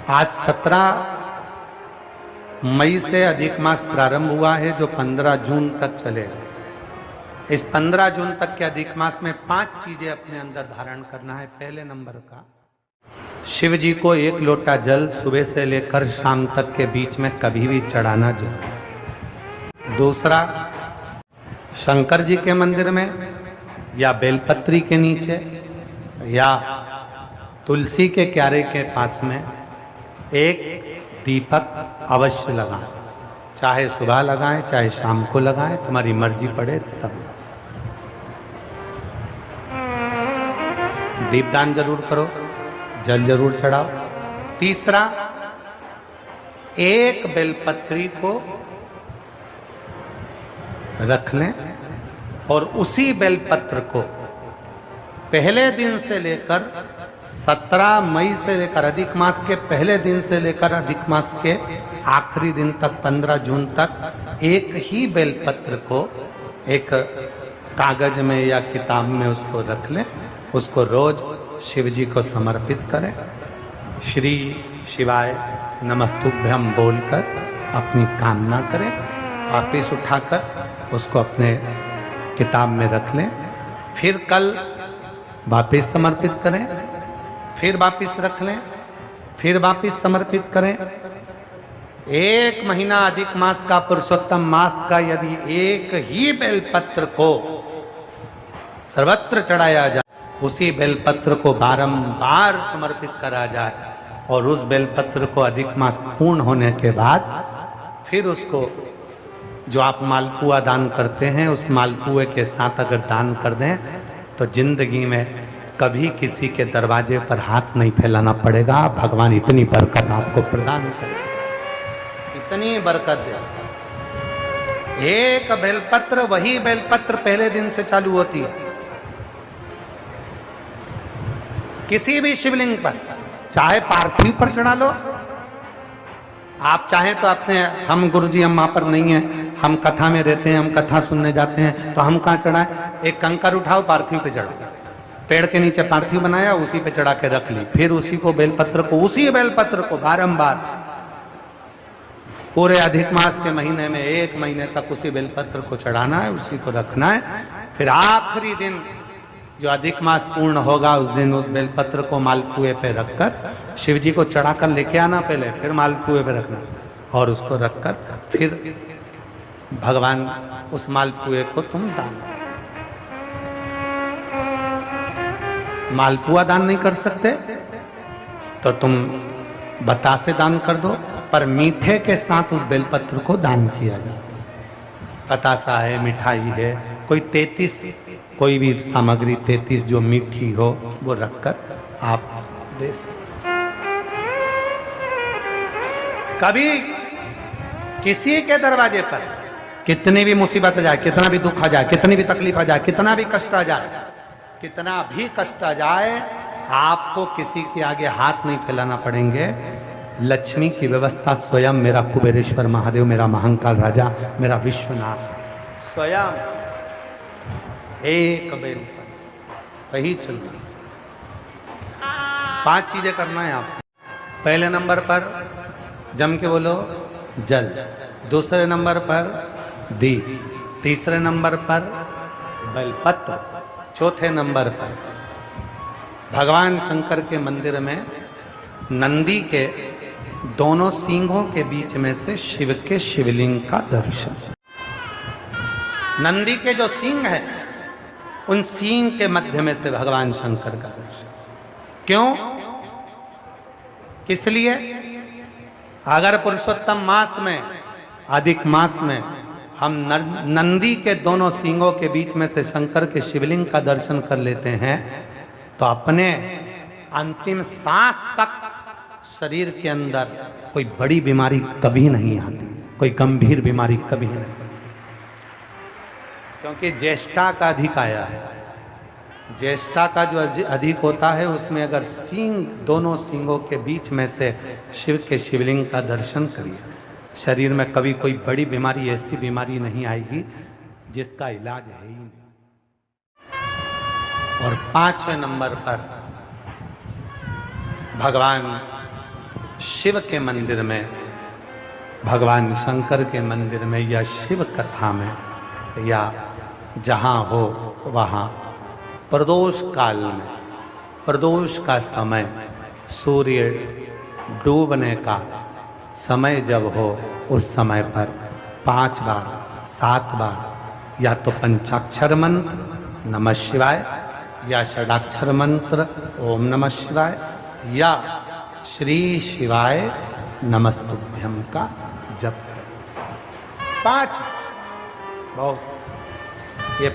आज 17 मई से अधिक मास प्रारंभ हुआ है जो 15 जून तक चलेगा। इस 15 जून तक के अधिक मास में 5 चीजें अपने अंदर धारण करना है। पहले नंबर का, शिव जी को 1 लोटा जल सुबह से लेकर शाम तक के बीच में कभी भी चढ़ाना जरूर। दूसरा, शंकर जी के मंदिर में या बेलपत्री के नीचे या तुलसी के क्यारे के पास में एक दीपक अवश्य लगाएं। चाहे सुबह लगाएं चाहे शाम को लगाएं, तुम्हारी मर्जी पड़े तब। दीपदान जरूर करो, जल जरूर चढ़ाओ। तीसरा, एक बेलपत्री को रख लें और उसी बेलपत्र को पहले दिन से लेकर 17 मई से लेकर अधिक मास के पहले दिन से लेकर अधिक मास के आखिरी दिन तक 15 जून तक एक ही बेलपत्र को एक कागज में या किताब में उसको रख लें। उसको रोज शिव जी को समर्पित करें। श्री शिवाय नमस्तुभ्यम बोलकर अपनी कामना करें। वापिस उठाकर उसको अपने किताब में रख लें। फिर कल वापिस समर्पित करें, फिर वापिस रख लें, फिर वापिस समर्पित करें। 1 महीना अधिक मास का, पुरुषोत्तम मास का, यदि एक ही बेलपत्र को सर्वत्र चढ़ाया जाए, उसी बेलपत्र को बारंबार समर्पित करा जाए और उस बेलपत्र को अधिक मास पूर्ण होने के बाद फिर उसको जो आप मालपुआ दान करते हैं उस मालपुए के साथ अगर दान कर दें तो जिंदगी में कभी किसी के दरवाजे पर हाथ नहीं फैलाना पड़ेगा। भगवान इतनी बरकत आपको प्रदान करे, इतनी बरकत दे। एक बेलपत्र, वही बेलपत्र पहले दिन से चालू होती है। किसी भी शिवलिंग पर, चाहे पार्थिव पर चढ़ा लो, आप चाहें तो अपने, हम गुरुजी हम वहां पर नहीं है, हम कथा में रहते हैं, हम कथा सुनने जाते हैं, तो हम कहाँ चढ़ाएं? एक कंकर उठाओ, पार्थिव पे चढ़ाओ। पेड़ के नीचे पार्थिव बनाया, उसी पे चढ़ा के रख ली। फिर उसी को बेलपत्र को, उसी बेलपत्र को बारंबार पूरे अधिक मास के महीने में 1 महीने तक उसी बेलपत्र को चढ़ाना है, उसी को रखना है। फिर आखिरी दिन जो अधिक मास पूर्ण होगा उस दिन उस बेलपत्र को मालपुए पे रखकर शिव जी को चढ़ाकर लेके आना पहले, फिर मालपुए पे रखना और उसको रखकर फिर भगवान उस मालपुए को तुम दान। मालपुआ दान नहीं कर सकते तो तुम बतासे दान कर दो, पर मीठे के साथ उस बेलपत्र को दान किया जाए। बतासा है, मिठाई है, कोई 33 कोई भी सामग्री 33 जो मीठी हो वो रखकर आप दे सकते। कभी किसी के दरवाजे पर कितनी भी मुसीबत आ जाए, कितना भी दुख आ जाए, कितनी भी तकलीफ आ जाए, कितना भी कष्ट आ जाए, कितना भी कष्ट आ जाए, आपको किसी के आगे हाथ नहीं फैलाना पड़ेंगे। लक्ष्मी की व्यवस्था स्वयं मेरा कुबेरेश्वर महादेव, मेरा महाकाल राजा, मेरा विश्वनाथ स्वयं एक बेल वही चलती। 5 चीजें करना है आपको। पहले नंबर पर जम के बोलो जल, दूसरे नंबर पर दीप, तीसरे नंबर पर बेलपत्र, चौथे नंबर पर भगवान शंकर के मंदिर में नंदी के दोनों सींगों के बीच में से शिव के शिवलिंग का दर्शन। नंदी के जो सींग है उन सींग के मध्य में से भगवान शंकर का दर्शन। क्यों? किस लिए? अगर पुरुषोत्तम मास में, अधिक मास में हम नंदी के दोनों सींगों के बीच में से शंकर के शिवलिंग का दर्शन कर लेते हैं तो अपने अंतिम सांस तक शरीर के अंदर कोई बड़ी बीमारी कभी नहीं आती, कोई गंभीर बीमारी कभी नहीं, क्योंकि ज्येष्ठा का अधिक आया है। ज्येष्ठा का जो अधिक होता है उसमें अगर सींग, दोनों सींगों के बीच में से शिव के शिवलिंग का दर्शन करिए, शरीर में कभी कोई बड़ी बीमारी, ऐसी बीमारी नहीं आएगी जिसका इलाज है ही नहीं। और 5वें नंबर पर भगवान शिव के मंदिर में, भगवान शंकर के मंदिर में, या शिव कथा में, या जहाँ हो वहाँ प्रदोष काल में, प्रदोष का समय, सूर्य डूबने का समय जब हो, उस समय पर 5 बार 7 बार या तो पंचाक्षर मंत्र नमः शिवाय, या षडाक्षर मंत्र ओम नमः शिवाय, या श्री शिवाय नमस्तुभ्यम का जप करें। 5 बहुत ये